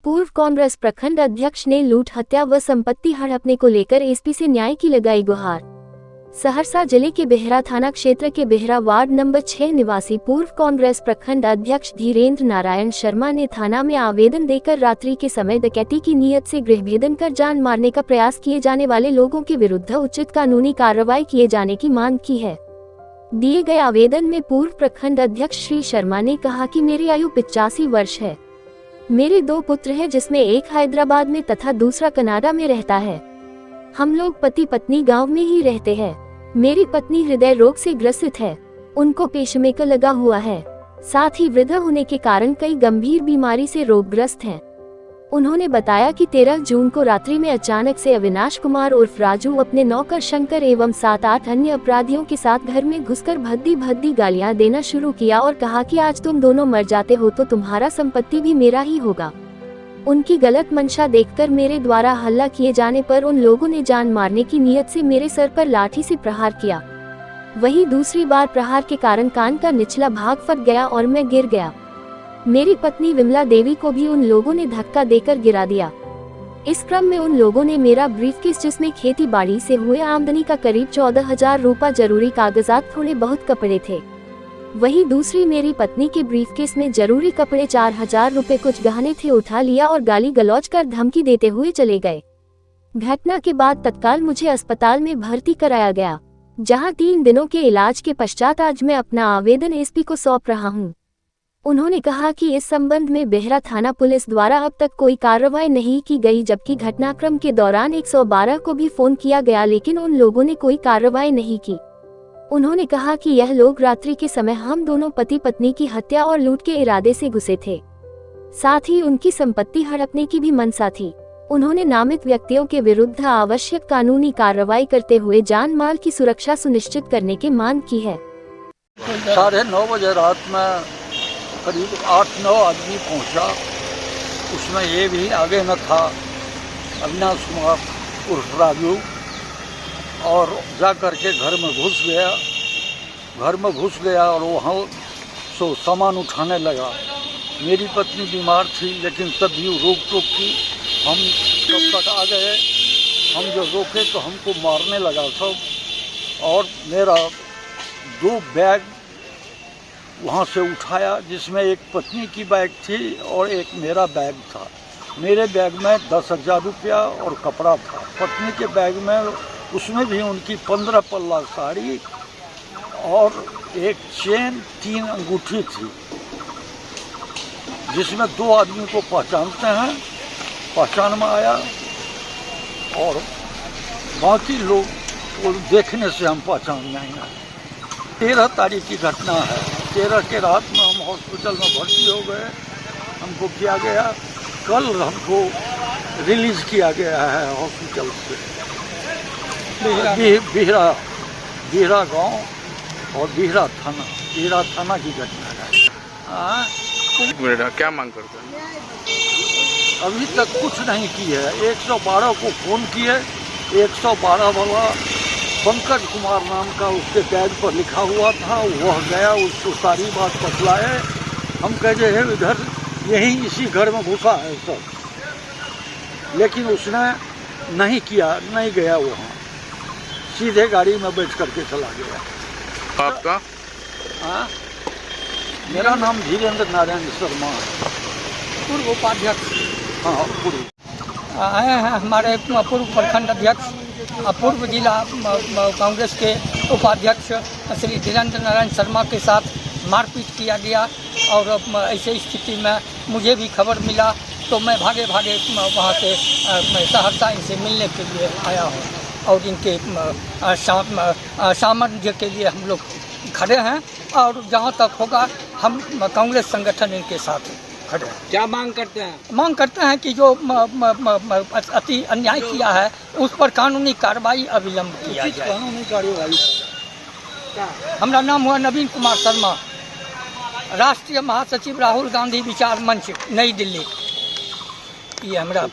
पूर्व कांग्रेस प्रखंड अध्यक्ष ने लूट, हत्या व संपत्ति हड़पने को लेकर एसपी से न्याय की लगाई गुहार। सहरसा जिले के बेहरा थाना क्षेत्र के बेहरा वार्ड नंबर 6 निवासी पूर्व कांग्रेस प्रखंड अध्यक्ष धीरेन्द्र नारायण शर्मा ने थाना में आवेदन देकर रात्रि के समय डकैती की नीयत से गृहभेदन कर जान मारने का प्रयास किए जाने वाले लोगों के विरुद्ध उचित कानूनी कार्रवाई किए जाने की मांग की है। दिए गए आवेदन में पूर्व प्रखंड अध्यक्ष श्री शर्मा ने कहा कि मेरी आयु 85 वर्ष है। मेरे 2 पुत्र हैं, जिसमें एक हैदराबाद में तथा दूसरा कनाडा में रहता है। हम लोग पति पत्नी गांव में ही रहते हैं। मेरी पत्नी हृदय रोग से ग्रसित है, उनको पेसमेकर लगा हुआ है, साथ ही वृद्ध होने के कारण कई गंभीर बीमारी से रोगग्रस्त हैं। उन्होंने बताया कि 13 जून को रात्रि में अचानक से अविनाश कुमार उर्फ राजू अपने नौकर शंकर एवं 7-8 अन्य अपराधियों के साथ घर में घुसकर भद्दी गालियां देना शुरू किया और कहा कि आज तुम दोनों मर जाते हो तो तुम्हारा संपत्ति भी मेरा ही होगा। उनकी गलत मंशा देखकर मेरे द्वारा हल्ला किए जाने पर उन लोगों ने जान मारने की नीयत से मेरे सर पर लाठी से प्रहार किया। वहीं दूसरी बार प्रहार के कारण कान का निचला भाग फट गया और मैं गिर गया। मेरी पत्नी विमला देवी को भी उन लोगों ने धक्का देकर गिरा दिया। इस क्रम में उन लोगों ने मेरा ब्रीफकेस, जिसमें खेती बाड़ी से हुए आमदनी का करीब 14,000 रुपये, जरूरी कागजात, थोड़े बहुत कपड़े थे। वहीं दूसरी मेरी पत्नी के ब्रीफकेस में जरूरी कपड़े, 4,000 रुपये, कुछ गहने थे, उठा लिया और गाली गलौज कर धमकी देते हुए चले गए। घटना के बाद तत्काल मुझे अस्पताल में भर्ती कराया गया, जहां 3 दिनों के इलाज के पश्चात आज मैं अपना आवेदन एसपी को सौंप रहा हूं। उन्होंने कहा कि इस संबंध में बेहरा थाना पुलिस द्वारा अब तक कोई कार्रवाई नहीं की गई, जबकि घटनाक्रम के दौरान 112 को भी फोन किया गया, लेकिन उन लोगों ने कोई कार्रवाई नहीं की। उन्होंने कहा कि यह लोग रात्रि के समय हम दोनों पति पत्नी की हत्या और लूट के इरादे से घुसे थे, साथ ही उनकी संपत्ति हड़पने की भी मंशा थी। उन्होंने नामित व्यक्तियों के विरुद्ध आवश्यक कानूनी कार्रवाई करते हुए जान माल की सुरक्षा सुनिश्चित करने की मांग की है। 9:30 बजे रात में करीब 8-9 आदमी पहुंचा। उसमें ये भी आगे न था अविनाश कुमार उर्फ राजू, और जा कर के घर में घुस गया और वहाँ सामान उठाने लगा। मेरी पत्नी बीमार थी, लेकिन तब भी रोक टोक की। हम कब तक आ गए, हम जो रोके तो हमको मारने लगा सब। और मेरा 2 बैग वहाँ से उठाया, जिसमें एक पत्नी की बैग थी और एक मेरा बैग था। मेरे बैग में 10,000 रुपया और कपड़ा था। पत्नी के बैग में, उसमें भी उनकी 15 पल्ला साड़ी और एक चेन, 3 अंगूठी थी, जिसमें 2 आदमी को पहचानते हैं, पहचान में आया, और बाकी लोग को देखने से हम पहचान नहीं आए। 13 तारीख की घटना है। 13 के रात में हम हॉस्पिटल में भर्ती हो गए। हमको किया गया, कल हमको रिलीज किया गया है हॉस्पिटल से। बिहरा गांव और बिहरा थाना की घटना है। क्या मांग करते हैं? अभी तक कुछ नहीं की है। 112 को फोन किए, 112 वाला पंकज कुमार नाम का उसके बैग पर लिखा हुआ था, वह गया, उसको सारी बात बतलाए। हम कहे हैं इधर यही इसी घर में घुसा है सब, लेकिन उसने नहीं किया, नहीं गया वहाँ, सीधे गाड़ी में बैठ करके चला गया। आपका? हाँ, मेरा नाम धीरेन्द्र नारायण शर्मा है, पूर्व उपाध्यक्ष। हाँ, पूर्व आए हैं हमारे पूर्व प्रखंड अध्यक्ष, पूर्व जिला कांग्रेस के उपाध्यक्ष श्री धीरेन्द्र नारायण शर्मा के साथ मारपीट किया गया। और ऐसे स्थिति में मुझे भी खबर मिला तो मैं भागे वहाँ से सहरसा इनसे मिलने के लिए आया हूँ, और इनके सामर्थ्य के लिए हम लोग खड़े हैं, और जहाँ तक होगा हम कांग्रेस संगठन इनके साथ खड़े हैं। क्या मांग करते हैं? मांग करते हैं कि जो अति अन्याय किया है उस पर कानूनी कार्रवाई अविलंब किया जाए। कानूनी कार्रवाई। हमारा नाम हुआ नवीन कुमार शर्मा, राष्ट्रीय महासचिव राहुल गांधी विचार मंच, नई दिल्ली। ये हमारा